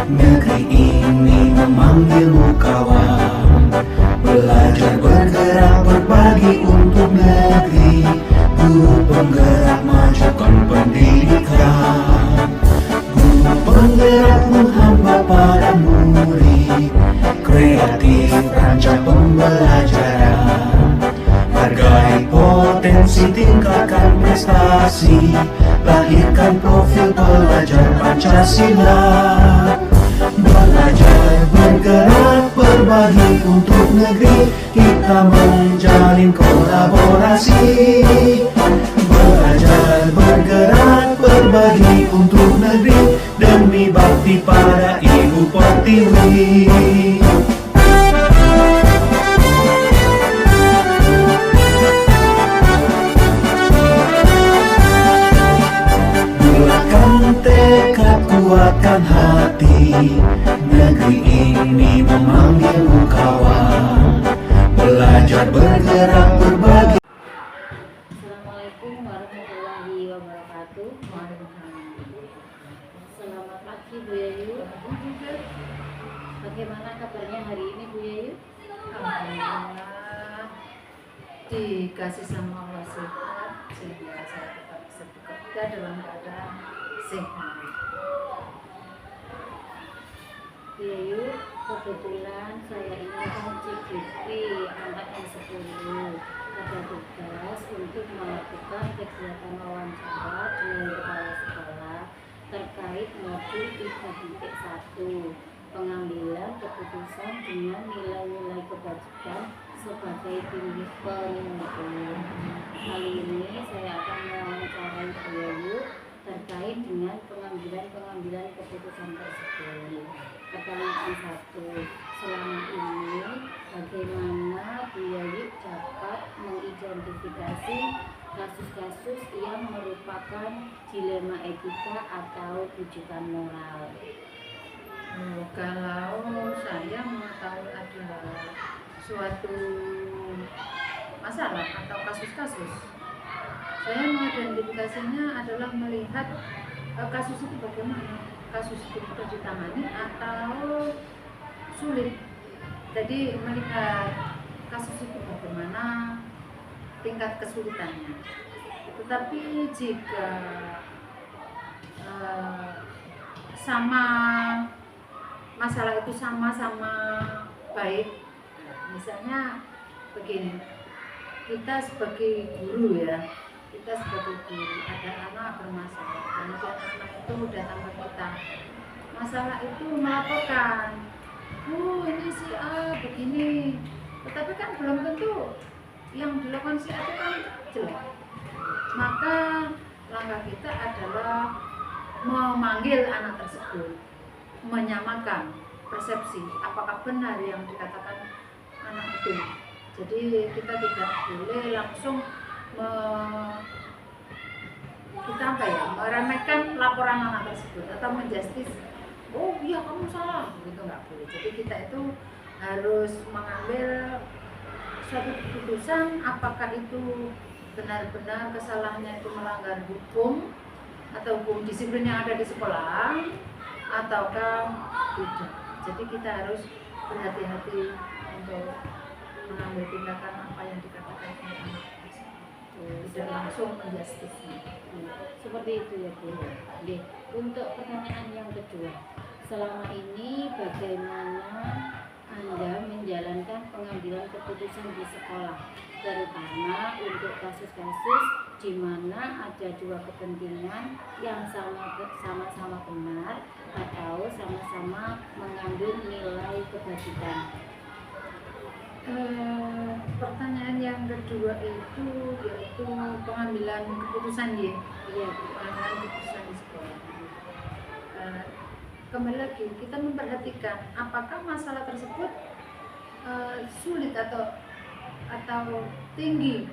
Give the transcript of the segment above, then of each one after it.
Negeri ini memanggilmu kawan, belajar bergerak berbagi untuk negeri. Guru penggerak majukan pendidikan, guru penggerakmu hamba para murid. Kreatif rancang pembelajaran, hargai potensi, tingkatkan prestasi, lahirkan profil pelajar Pancasila. Belajar bergerak berbagi untuk negeri, kita menjalin kolaborasi. Belajar bergerak berbagi untuk negeri, demi bakti pada Ibu Pertiwi. Bulatkan tekad, kuatkan hati, negeri ini memanggilmu kawan, belajar bergerak berbagi. Assalamualaikum warahmatullahi wabarakatuh. Selamat pagi Bu Yayu. Bagaimana kabarnya hari ini Bu Yayu? Alhamdulillah dikasih sama Allah sehat, sehingga saya tetap bisa bekerja dalam keadaan sehat. Bu Yayu, kebetulan saya ini kan Cikitri, anak yang 10, ada tugas untuk melakukan kegiatan wawancara dengan kepala sekolah terkait modul 3.1 pengambilan keputusan dengan nilai-nilai kebajikan sebagai pemimpin. Kali ini saya akan mewawancarai Bu Yayu terkait dengan pengambilan keputusan tersebut. Pertanyaan 1, selama ini bagaimana Bu Yayu dapat mengidentifikasi kasus-kasus yang merupakan dilema etika atau rujukan moral? Kalau saya mengetahui ada suatu masalah atau kasus-kasus, saya mengidentifikasinya adalah melihat kasus itu bagaimana, kasus itu bisa ditangani atau sulit. Jadi melihat kasus itu bagaimana tingkat kesulitannya. Tetapi jika masalah itu sama-sama baik, misalnya begini, kita sebagai guru ya, ada anak bermasalah, kemudian anak itu datang ke kita, masalah itu melaporkan, ini si A begini, tetapi kan belum tentu yang dilakukan si A itu kan jelek. Maka langkah kita adalah memanggil anak tersebut, menyamakan persepsi apakah benar yang dikatakan anak itu. Jadi kita tidak boleh langsung meremehkan laporan anak tersebut atau menjustis, oh iya kamu salah, gitu nggak boleh. Jadi kita itu harus mengambil suatu keputusan apakah itu benar-benar kesalahannya itu melanggar hukum atau hukum disiplin yang ada di sekolah ataukah tidak. Jadi kita harus berhati-hati untuk mengambil tindakan apa yang dikatakan oleh anak tersebut, tidak langsung menjustisnya. Seperti itu ya Bu. Oke. Untuk pertanyaan yang kedua, selama ini bagaimana Anda menjalankan pengambilan keputusan di sekolah, terutama untuk kasus-kasus di mana ada dua kepentingan yang sama-sama benar atau sama-sama mengambil nilai kebajikan? Pertanyaan yang kedua itu yaitu pengambilan keputusan ya. Iya, pengambilan keputusan di sekolah. Kembali lagi kita memperhatikan apakah masalah tersebut sulit atau tinggi,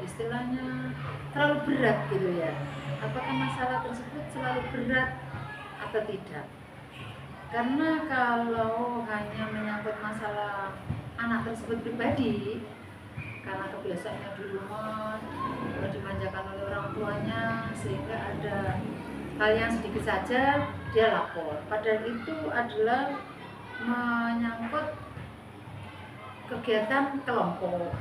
istilahnya terlalu berat gitu ya. Apakah masalah tersebut selalu berat atau tidak? Karena kalau hanya menyangkut masalah anak tersebut pribadi, karena kebiasaannya di rumah dimanjakan oleh orang tuanya, sehingga ada hal yang sedikit saja dia lapor. Padahal itu adalah menyangkut kegiatan kelompok.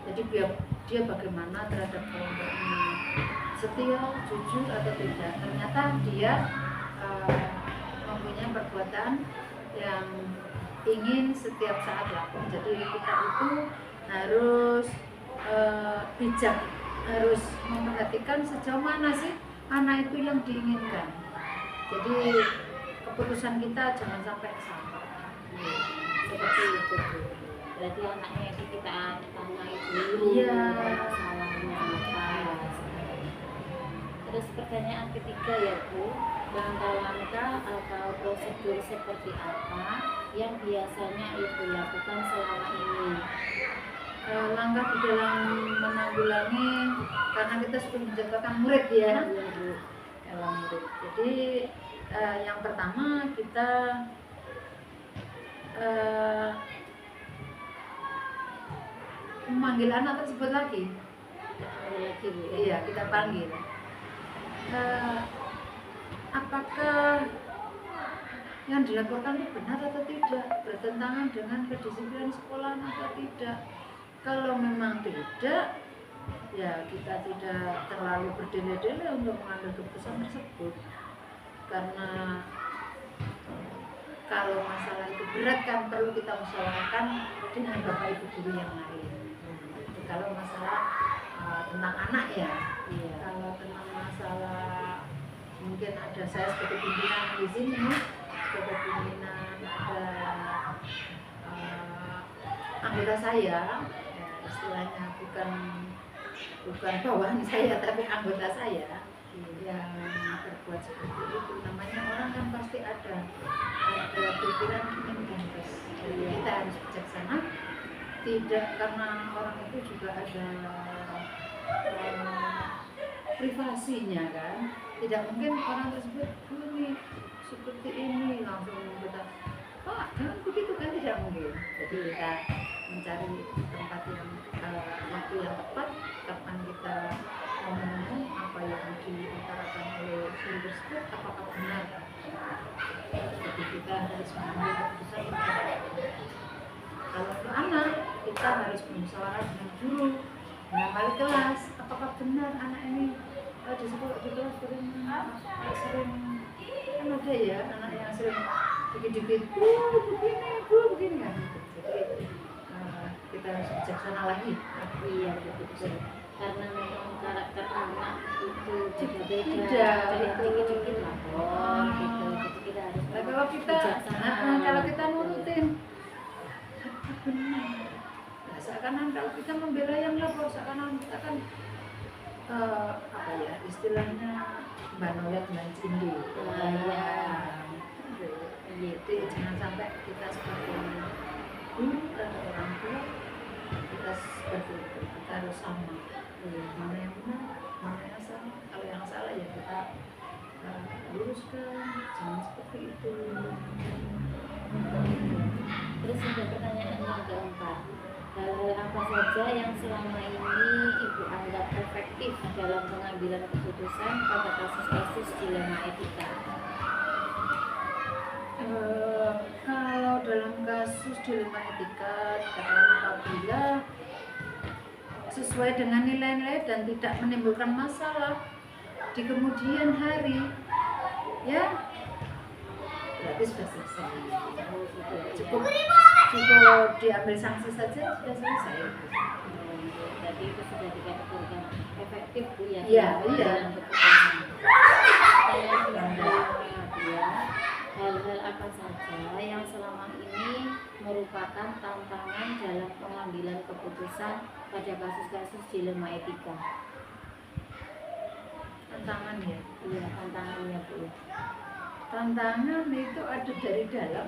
Jadi dia bagaimana terhadap kelompoknya, setia, jujur atau tidak. Ternyata dia mempunyai perbuatan yang ingin setiap saat lapor. Jadi kita itu harus bijak, harus memperhatikan sejauh mana sih anak itu yang diinginkan. Jadi keputusan kita jangan sampai salah. Seperti itu Bu. Berarti anaknya itu kita tanyai dulu Iya. masalahnya apa. Terus pertanyaan ketiga ya Bu, langkah-langkah atau prosedur seperti apa yang biasanya Ibu lakukan selama ini? Langkah di dalam menanggulangi, karena kita sudah menjatuhkan murid ya, Iya Bu. dalam murid. Jadi yang pertama kita memanggil anak tersebut lagi. Ada lagi Bu. Iya, kita panggil. Apakah yang dilakukan itu benar atau tidak, bertentangan dengan kedisiplinan sekolah atau tidak? Kalau memang tidak, ya kita tidak terlalu berdele-dele untuk mengambil keputusan tersebut. Karena kalau masalah itu berat kan perlu kita musyawarahkan dengan bapak ibu guru yang lain. Kalau masalah tentang anak ya, Iya. kalau tentang masalah mungkin ada saya sebagai pimpinan di sini, sebagai pimpinan ada anggota saya, ya, istilahnya bukan bawahan saya tapi anggota saya yang berbuat seperti itu. Namanya orang kan pasti ada pikiran ingin bungkus. Jadi kita harus bijaksana, tidak karena orang itu juga ada privasinya kan. Tidak mungkin orang tersebut ini seperti ini langsung kita Pak jangan begitu kan, tidak mungkin. Jadi kita mencari tempat yang waktu yang tepat, kapan kita ngomong apa yang diutarakan oleh guru tersebut apakah benar. Jadi kita harus mengambil keputusan. Kalau untuk anak kita harus bermusyawarah dengan guru, dengan wali kelas, apakah benar anak ini di sekolah di kelas sering kan ada ya anak yang sering dikit-dikit begini kan. Jadi kita harus bijaksana lagi. Iya betul. Karena memang karakter anak itu juga beda. Tidak, Kayak itu. dikit-dikit lapor gitu. Jadi kita harus Nah, kalau kita bijaksana. kalau kita nurutin benar. Nah, seakan-akan kalau kita membela yang lapor, seakan-akan kita kan apa ya istilahnya Mbak Nolet dan Cindy. Iya. Jadi jangan sampai kita sebagai guru dan orang tua kita seperti itu, kita harus sama. Mana yang benar, mana yang salah. Kalau yang salah ya kita luruskan, jangan seperti itu. Terus ada pertanyaan yang keempat. Hal-hal apa saja yang selama ini Ibu anggap efektif dalam pengambilan keputusan pada kasus-kasus dilema etika? Kalau dalam kasus dilema etika, dikatakan apabila sesuai dengan nilai-nilai dan tidak menimbulkan masalah di kemudian hari, ya berarti sudah selesai. Cukup diambil sanksi saja sudah selesai. Jadi itu sudah dikategorikan efektif Bu ya? Iya, dalam iya. keputusan. Pertanyaan kedua, ya, hal-hal apa saja yang selama ini merupakan tantangan dalam pengambilan keputusan pada kasus-kasus dilema etika? Tantangan ya. Iya, tantangannya Bu. Tantangan itu ada dari dalam,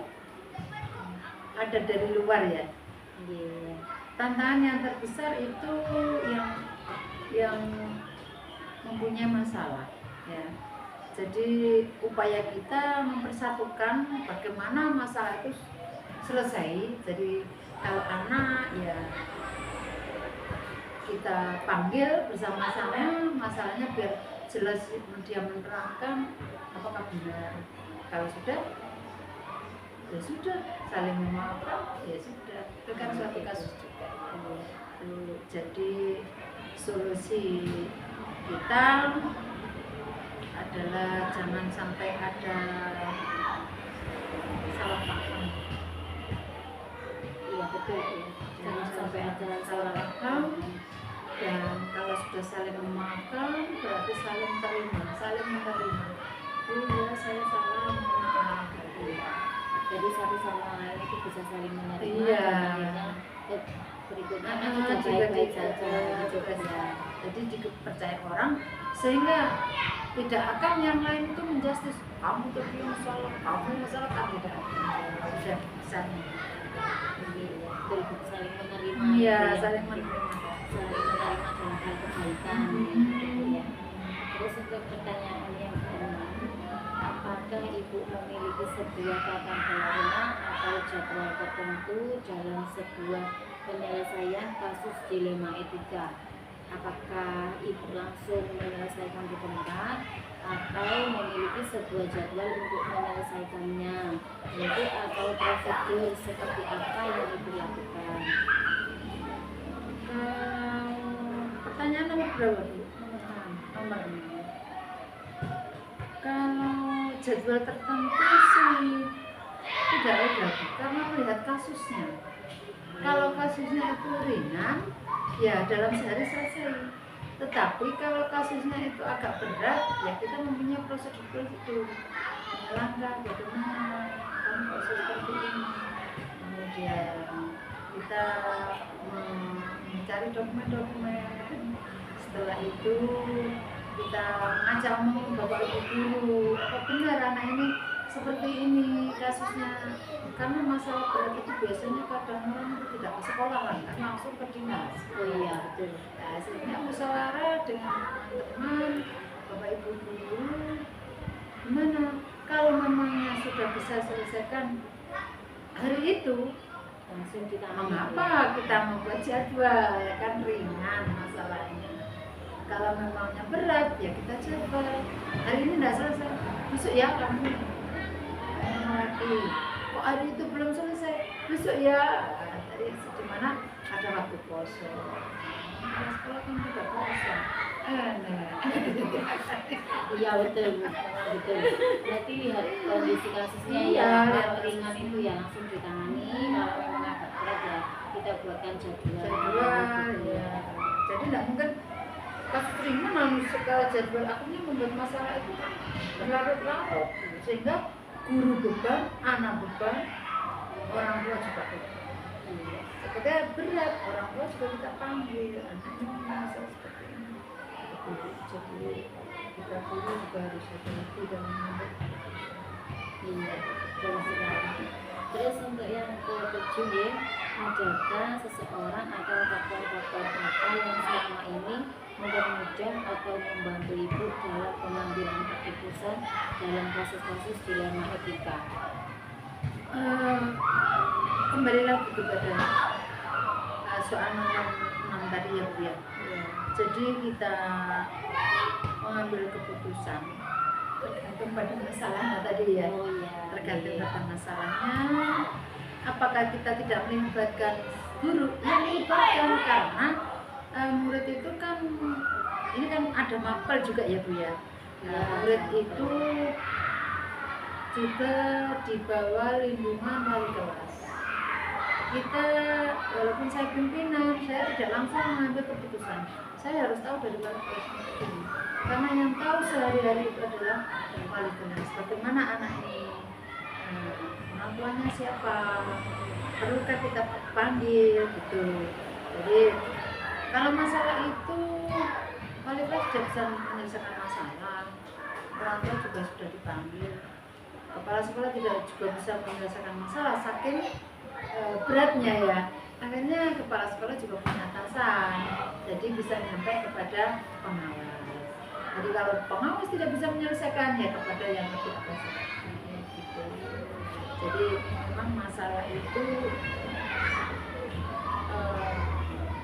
ada dari luar ya. Iya. Tantangan yang terbesar itu yang mempunyai masalah ya. Jadi upaya kita mempersatukan bagaimana masalah itu selesai. Jadi kalau anak ya kita panggil bersama-sama masalahnya biar jelas, dia menerangkan apakah benar. Kalau sudah, ya sudah, saling memaafkan, ya sudah. Itu kan suatu kasus juga. Jadi solusi kita adalah jangan sampai ada salah paham. Iya betul ya. Jangan sampai ada salah paham. Dan kalau sudah saling memaafkan berarti saling terima, saling menerima. Oh ya, saya salah, mohon maaf. Jadi satu sama lain itu bisa saling menerima. Iya. Dan akhirnya berikutnya kan sudah baik-baik saja gitu kan ya. Jadi dipercaya orang sehingga tidak akan yang lain itu menjustis kamu tapi yang salah, kamu yang salah, kamu tidak sudah bisa. Betul, saling menerima. Iya, gitu ya. saling menerima. Saling menerima dalam hal kebaikan gitu ya. Terus untuk pertanyaan yang kedua, apakah ibu memiliki sebuah tata kelola atau jadwal tertentu dalam sebuah penyelesaian kasus dilema etika? Apakah ibu langsung menyelesaikan di tempat atau memiliki sebuah jadwal untuk menyelesaikannya, bentuk atau prosedur seperti apa yang ibu lakukan? Pertanyaan nomor berapa Bu? Nomor 6. Kalau jadwal tertentu sih tidak ada karena melihat kasusnya. Kalau kasusnya itu ringan, ya dalam sehari selesai. Tetapi kalau kasusnya itu agak berat, ya kita mempunyai prosedur-prosedur. Langkah bagaimana kamu proses seperti ini. Kemudian kita mencari dokumen-dokumen. Setelah itu kita ngajak ngomong bapak ibu guru, apa benar anak ini seperti ini kasusnya. Karena masalah berat itu biasanya kadang orang itu tidak ke sekolah kan langsung ke dinas. Oh iya betul. Nah, sehingga musyawarah dengan teman-teman bapak ibu guru, gimana kalau memangnya sudah bisa selesaikan hari itu, Langsung kita mengapa kita membuat jadwal, ya kan ringan masalahnya. Kalau memangnya berat ya kita jadwal. Hari ini tidak selesai, besok ya kamu lagi. Kok hari itu belum selesai, besok ya. Tadi di mana ada waktu kosong. Sekolah kan tidak kosong. Iya betul, betul. Berarti lihat kondisi kasusnya Iya, ya, lihat kalau ringan itu ya langsung ditangani, kalau memang agak berat ya kita buatkan jadwal. Jadwal ya. Jadi tidak mungkin pas ringan langsung segala jadwal, akhirnya membuat masalah itu berlarut-larut sehingga guru beban, anak beban, orang tua juga beban. Ketika berat, orang tua juga kita panggil, anaknya masalah seperti ini. Jadi kita guru juga harus hati-hati dalam mengambil keputusan. Iya, betul sekali. Terus untuk yang ke-7 ya, adakah seseorang atau faktor-faktor apa yang selama ini mempermudah atau membantu ibu dalam pengambilan keputusan dalam kasus-kasus dilema etika? Kembali lagi kepada soal nomor 6 tadi ya Bu ya. Jadi kita mengambil keputusan tergantung pada masalahnya tadi ya. Oh iya. Tergantung pada masalahnya. Apakah kita tidak melibatkan guru? Ya melibatkan karena murid itu kan ini kan ada mapel juga ya Bu ya. Murid itu juga di bawah lindungan wali kelas. Kita walaupun saya pimpinan, saya tidak langsung mengambil keputusan. Saya harus tahu dari wali kelas ini. Karena yang tahu sehari-hari itu adalah wali kelas. Bagaimana anak ini, orang tuanya siapa, perlukah kita panggil gitu. Jadi kalau masalah itu wali kelas sudah bisa menyelesaikan masalah. Orang tua juga sudah dipanggil. Kepala sekolah tidak juga bisa menyelesaikan masalah saking beratnya ya. Akhirnya kepala sekolah juga punya atasan, jadi bisa sampai kepada pengawas. Jadi kalau pengawas tidak bisa menyelesaikan ya kepada yang lebih atas gitu. Jadi memang masalah itu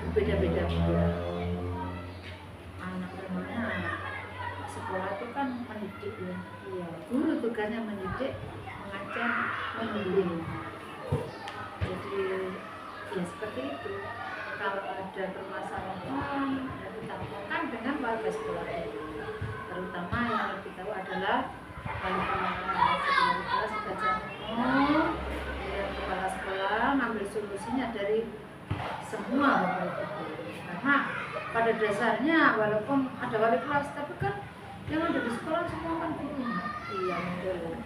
berbeda-beda. Anak memangnya anak sekolah itu kan mendidik ya. Iya. Guru tugasnya mendidik, mengajar, membimbing. Jadi ya seperti itu. Kalau ada permasalahan, ya kita ngomongkan dengan warga sekolah itu. Terutama yang lebih tahu adalah wali kepala sekolah kepala sekolah ngambil solusinya dari semua bapak ibu. Karena pada dasarnya walaupun ada wali kelas, tapi kan yang ada di sekolah semua kan gurunya. Iya betul.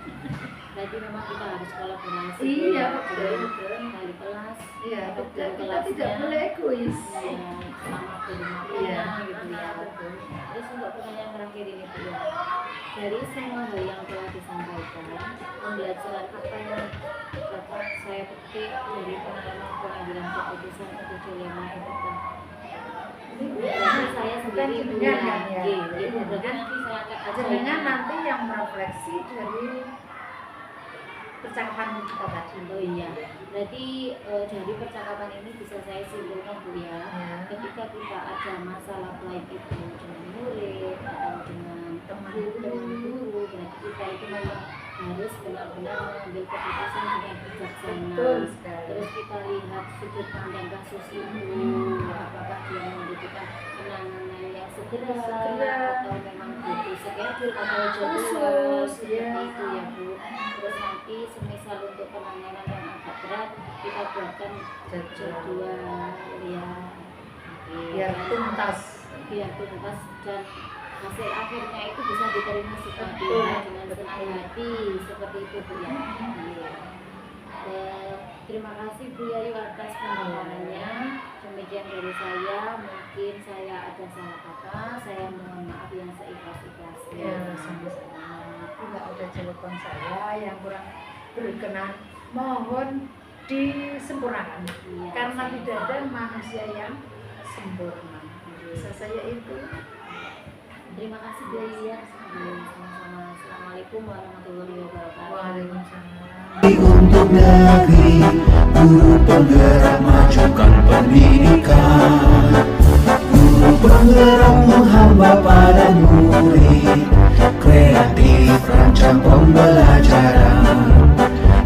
Berarti memang kita harus kolaborasi. Iya betul. betul. Wali kelas. Iya betul. betul. Kita tidak boleh egois. Iya, sama guru Iya gitu ya. betul. Terus untuk pertanyaan terakhir ini Bu ya, dari semua hal yang telah disampaikan, pembelajaran apa yang dapat saya petik dari pengalaman pengambilan keputusan untuk dilema etika? Berarti saya sendiri Bu ya, gitu. Berarti nanti saya akan Sebenarnya nanti yang merefleksi dari percakapan kita tadi. Oh iya, berarti dari percakapan ini bisa saya simpulkan Bu ya, ketika kita ada masalah baik itu dengan murid atau dengan guru, berarti kita itu memang harus benar-benar mengambil keputusan dengan bijaksana. Terus kita lihat sudut pandang kasus itu, apakah dia membutuhkan penanganan yang segera atau memang butuh schedule atau jadwal seperti itu ya Bu. Terus nanti semisal untuk penanganan yang agak berat kita buatkan jadwal ya, Biar tuntas. Dan hasil akhirnya itu bisa diterima seperti dengan senang hati seperti itu Bu ya. Terima kasih Bu Yayu atas pemaparannya. Demikian dari saya, mungkin saya ada salah kata, saya mohon maaf yang seikhlas-ikhlasnya. Ya, sama-sama. Tidak ada jawaban saya yang kurang berkenan, mohon disempurnakan. Iya, Karena saya- tidak ada manusia yang sempurna. Bisa saya itu. Terima kasih Bu Yayu ya. Sama-sama. Assalamualaikum warahmatullahi wabarakatuh. Waalaikumsalam. Untuk negeri, guru penggerak majukan pendidikan. Guru penggerak menghamba pada murid, kreatif rancang pembelajaran.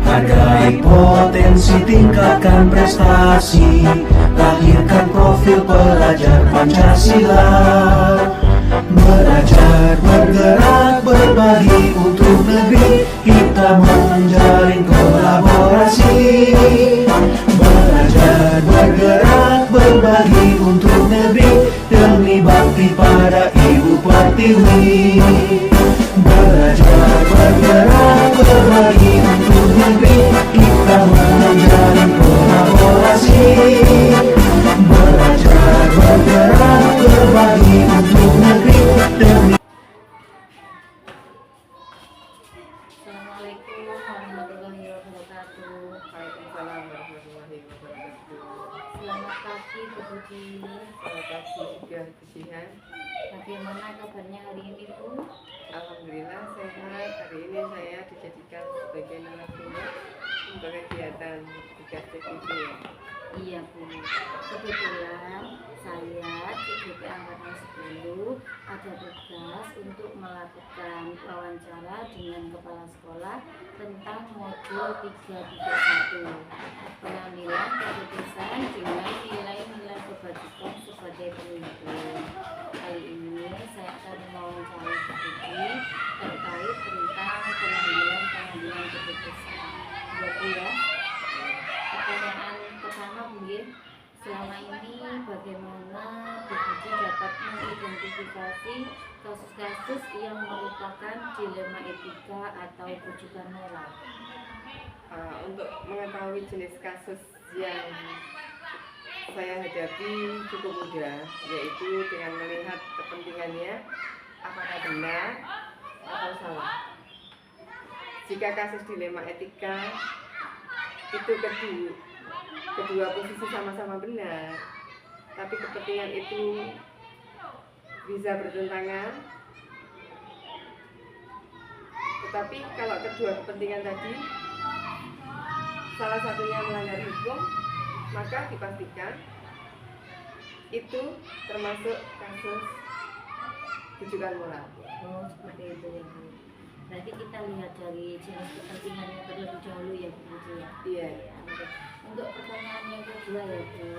Hargai potensi, tingkatkan prestasi, lahirkan profil pelajar Pancasila. Belajar, bergerak, berbagi untuk negeri, kita menjalin kolaborasi. Belajar, bergerak, berbagi untuk negeri, demi bakti pada Ibu Pertiwi. Belajar, bergerak, berbagi untuk negeri, kita menjalin kolaborasi. Belajar, bergerak, berbagi untuk negeri, demi Assalamualaikum warahmatullahi wabarakatuh. Waalaikumsalam warahmatullahi wabarakatuh. Selamat pagi Bu Budi. Selamat pagi juga Kusihan. Bagaimana kabarnya hari ini Bu? Alhamdulillah sehat. Hari ini saya dijadikan sebagai narasumber untuk kegiatan tugas TKP ya. Iya Bu, kebetulan saya CGP Angkatan 10 ada tugas untuk melakukan wawancara dengan kepala sekolah tentang modul 331 pengambilan keputusan dengan nilai-nilai kebajikan sebagai pemimpin. Kali ini saya akan mewawancarai Bu Budi terkait tentang pengambilan keputusan. Ya Bu ya. Pertanyaan pertama Bu Nggih, selama ini bagaimana Bu Budi dapat mengidentifikasi kasus-kasus yang merupakan dilema etika atau rujukan moral? Untuk mengetahui jenis kasus yang saya hadapi cukup mudah, yaitu dengan melihat kepentingannya apakah benar atau salah. Jika kasus dilema etika itu kedua posisi sama-sama benar, tapi kepentingan itu bisa bertentangan. Tetapi kalau kedua kepentingan tadi salah satunya melanggar hukum, maka dipastikan itu termasuk kasus rujukan moral. Oh, seperti itu ya Bu. Berarti kita lihat dari jenis kepentingannya terlebih dahulu ya Bu Puji ya. Iya. Oke. Untuk pertanyaan yang kedua ya Bu,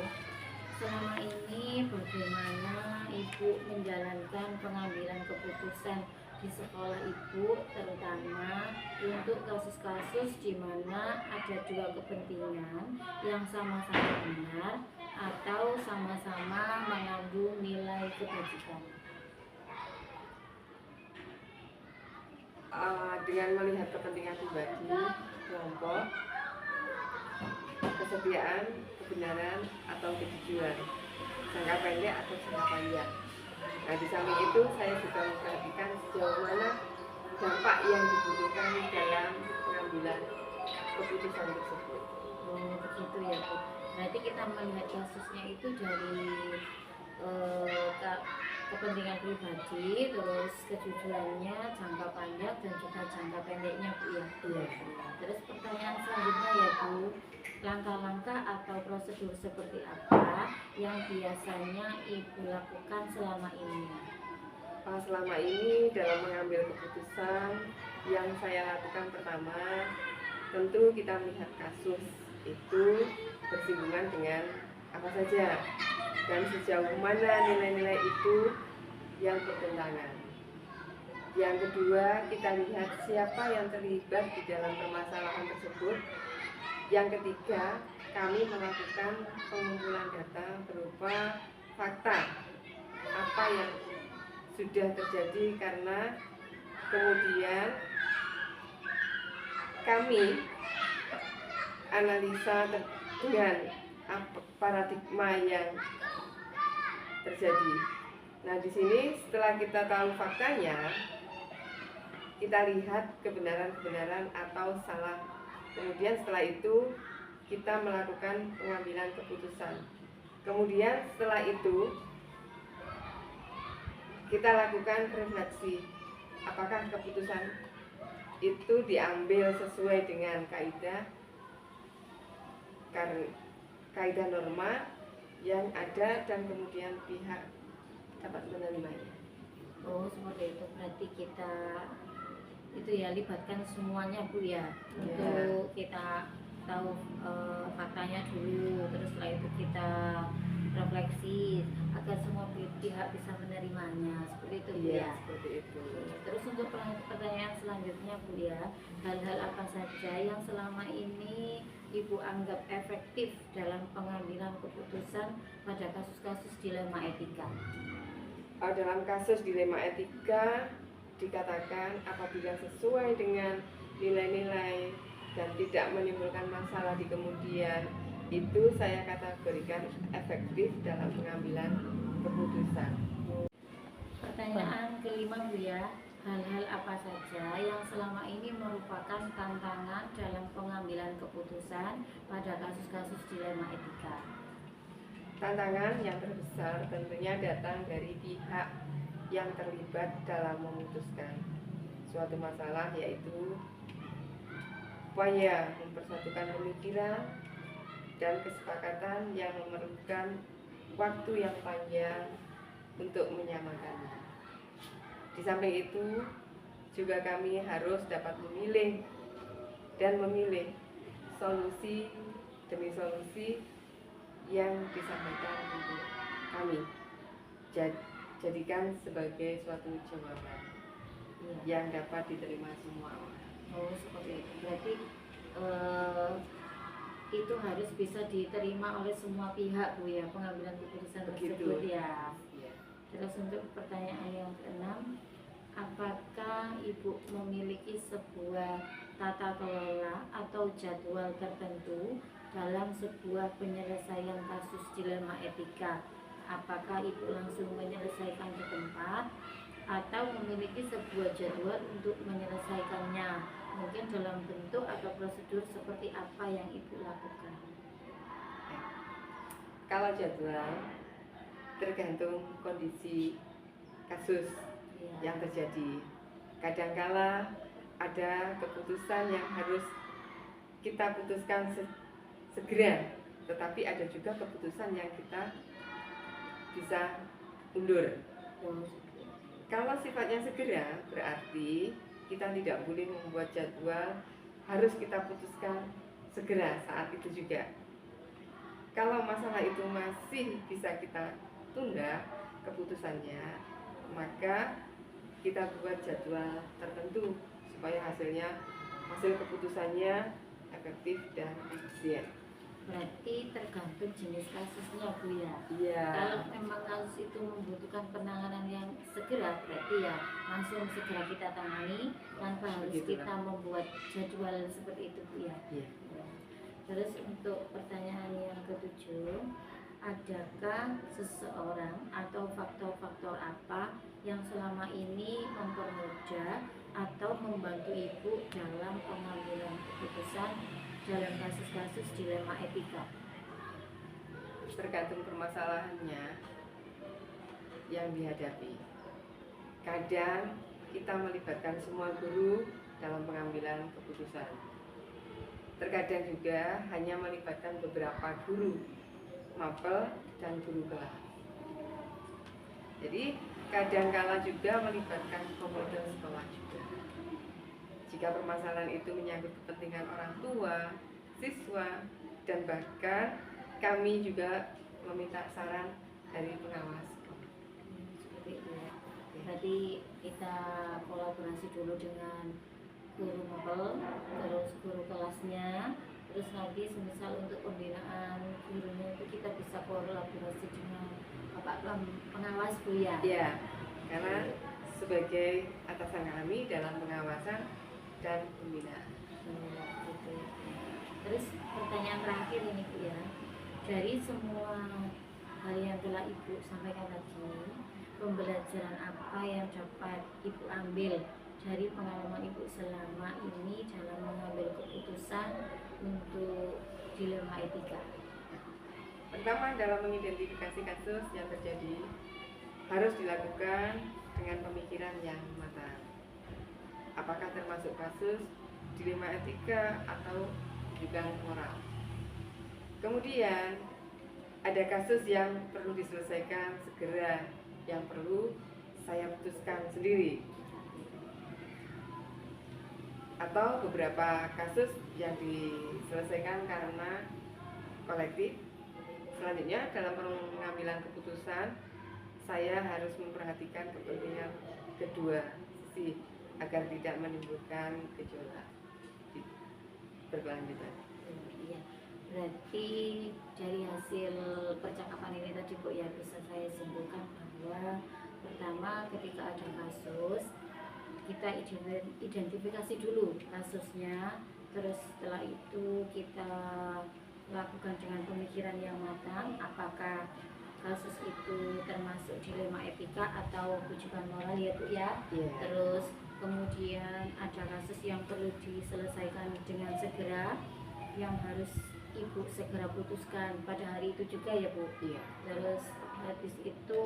selama ini bagaimana Ibu menjalankan pengambilan keputusan di sekolah Ibu, terutama untuk kasus-kasus di mana ada dua kepentingan yang sama-sama benar atau sama-sama mengandung nilai kebajikan? Dengan melihat kepentingan pribadi, kelompok, kesetiaan, kebenaran, atau kejujuran, jangka pendek atau jangka panjang. Nah, di samping itu saya juga memperhatikan sejauh mana dampak yang dibutuhkan dalam pengambilan keputusan tersebut. Oh, begitu ya Bu. Berarti kita melihat kasusnya itu dari kepentingan pribadi, terus kejujurannya, jangka panjang dan juga jangka pendeknya Bu ya. Iya. Terus pertanyaan selanjutnya ya Bu, langkah-langkah atau prosedur seperti apa yang biasanya Ibu lakukan selama ini? Selama ini dalam mengambil keputusan yang saya lakukan, pertama tentu kita melihat kasus itu bersinggungan dengan apa saja dan sejauh mana nilai-nilai itu yang bertentangan. Yang kedua, kita lihat siapa yang terlibat di dalam permasalahan tersebut. Yang ketiga, kami melakukan pengumpulan data berupa fakta apa yang sudah terjadi, karena kemudian kami analisa dengan paradigma yang terjadi. Nah, di sini setelah kita tahu faktanya, kita lihat kebenaran-kebenaran atau salah. Kemudian setelah itu kita melakukan pengambilan keputusan. Kemudian setelah itu kita lakukan refleksi, apakah keputusan itu diambil sesuai dengan kaidah norma yang ada dan kemudian pihak dapat menerimanya. Oh, seperti itu. Berarti kita itu ya libatkan semuanya Bu ya, untuk kita tahu faktanya dulu, terus setelah itu kita refleksi agar semua pihak bisa menerimanya, seperti itu Bu ya. Seperti itu. Terus untuk pertanyaan selanjutnya Bu ya, hal-hal apa saja yang selama ini Ibu anggap efektif dalam pengambilan keputusan pada kasus-kasus dilema etika? Dalam kasus dilema etika dikatakan apabila sesuai dengan nilai-nilai dan tidak menimbulkan masalah di kemudian, itu saya kategorikan efektif dalam pengambilan keputusan. Pertanyaan kelima Bu ya, hal-hal apa saja yang selama ini merupakan tantangan dalam pengambilan keputusan pada kasus-kasus dilema etika? Tantangan yang terbesar tentunya datang dari pihak yang terlibat dalam memutuskan suatu masalah, yaitu upaya mempersatukan pemikiran dan kesepakatan yang memerlukan waktu yang panjang untuk menyamakannya. Di samping itu juga kami harus dapat memilih solusi demi solusi yang disampaikan untuk kami, jadikan sebagai suatu jawaban yang dapat diterima semua orang. Oh, seperti itu. Berarti itu harus bisa diterima oleh semua pihak Bu ya, pengambilan keputusan tersebut ya. Terus untuk pertanyaan yang keenam, apakah Ibu memiliki sebuah tata kelola atau jadwal tertentu dalam sebuah penyelesaian kasus dilema etika? Apakah Ibu langsung menyelesaikan di tempat atau memiliki sebuah jadwal untuk menyelesaikannya? Mungkin dalam bentuk atau prosedur seperti apa yang Ibu lakukan? Kalau jadwal tergantung kondisi kasus yang terjadi. Kadangkala ada keputusan yang harus kita putuskan segera, tetapi ada juga keputusan yang kita bisa undur. Kalau sifatnya segera berarti kita tidak boleh membuat jadwal harus kita putuskan segera saat itu juga. Kalau masalah itu masih bisa kita tunda keputusannya, maka kita buat jadwal tertentu supaya hasil keputusannya efektif dan efisien. Berarti tergantung jenis kasusnya Bu ya. Iya. Kalau memang kasus itu membutuhkan penanganan yang segera, berarti ya langsung segera kita tangani tanpa harus Begitulah. kita membuat jadwal seperti itu Bu ya. Iya. Ya. Terus untuk pertanyaan yang ketujuh, adakah seseorang atau faktor-faktor apa yang selama ini mempermudah atau membantu ibu dalam pengambilan keputusan dalam kasus-kasus dilema etika? Tergantung permasalahannya yang dihadapi. Kadang kita melibatkan semua guru dalam pengambilan keputusan. Terkadang juga hanya melibatkan beberapa guru, mapel dan guru kelas. Jadi kadangkala juga melibatkan komunitas sekolah juga. Jika permasalahan itu menyangkut kepentingan orang tua, siswa, dan bahkan kami juga meminta saran dari pengawas. Seperti itu ya. Berarti kita kolaborasi dulu dengan guru mapel, terus guru kelasnya, terus nanti semisal untuk pembinaan gurunya itu kita bisa kolaborasi dengan Bapak pengawas Bu ya. Ya, karena sebagai atasan kami dalam pengawasan dan pembinaan. Gitu. Terus pertanyaan terakhir ini Bu ya, dari semua hal yang telah Ibu sampaikan tadi, pembelajaran apa yang dapat Ibu ambil dari pengalaman Ibu selama ini dalam mengambil keputusan untuk dilema etika? Pertama, dalam mengidentifikasi kasus yang terjadi harus dilakukan dengan pemikiran yang matang. Apakah termasuk kasus dilema etika atau juga moral? Kemudian ada kasus yang perlu diselesaikan segera, yang perlu saya putuskan sendiri, atau beberapa kasus yang diselesaikan karena kolektif. Selanjutnya, dalam pengambilan keputusan, saya harus memperhatikan kepentingan kedua sisi agar tidak menimbulkan gejolak berkelanjutan. Iya. Berarti dari hasil percakapan ini tadi Bu ya, bisa saya simpulkan bahwa pertama, ketika ada kasus kita identifikasi dulu kasusnya, terus setelah itu kita lakukan dengan pemikiran yang matang apakah kasus itu termasuk dilema etika atau rujukan moral ya Bu ya. Yeah. Terus kemudian ada kasus yang perlu diselesaikan dengan segera, yang harus Ibu segera putuskan pada hari itu juga ya Bu. Iya. Terus habis itu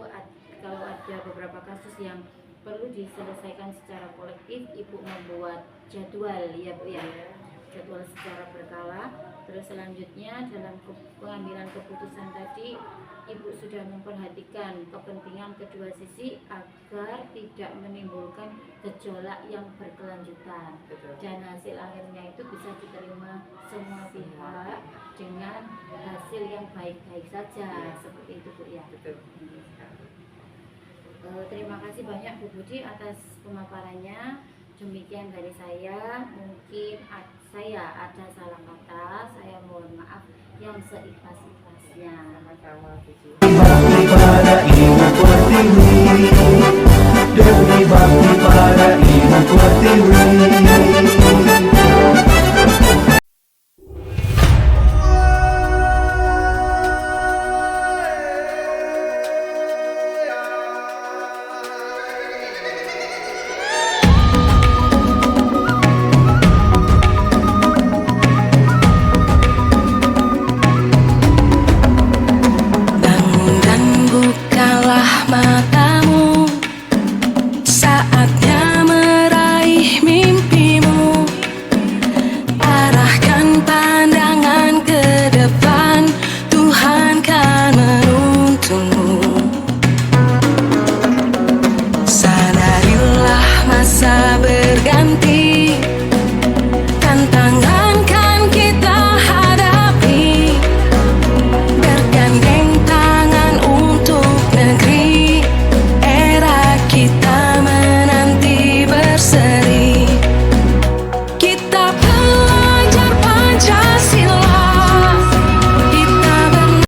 kalau ada beberapa kasus yang perlu diselesaikan secara kolektif, Ibu membuat jadwal ya Bu ya, jadwal secara berkala. Terus selanjutnya dalam pengambilan keputusan tadi, Ibu sudah memperhatikan kepentingan kedua sisi agar tidak menimbulkan gejolak yang berkelanjutan. Betul. Dan hasil akhirnya itu bisa diterima semua pihak dengan hasil yang baik-baik saja, seperti itu Bu ya. Betul. Terima kasih banyak Bu Budi atas pemaparannya. Demikian dari saya, mungkin saya ada salah kata, saya mohon maaf yang seikhlas-ikhlasnya. Sama-sama, Cici. Bakti para ibu pertiwi, demi bakti para ibu pertiwi.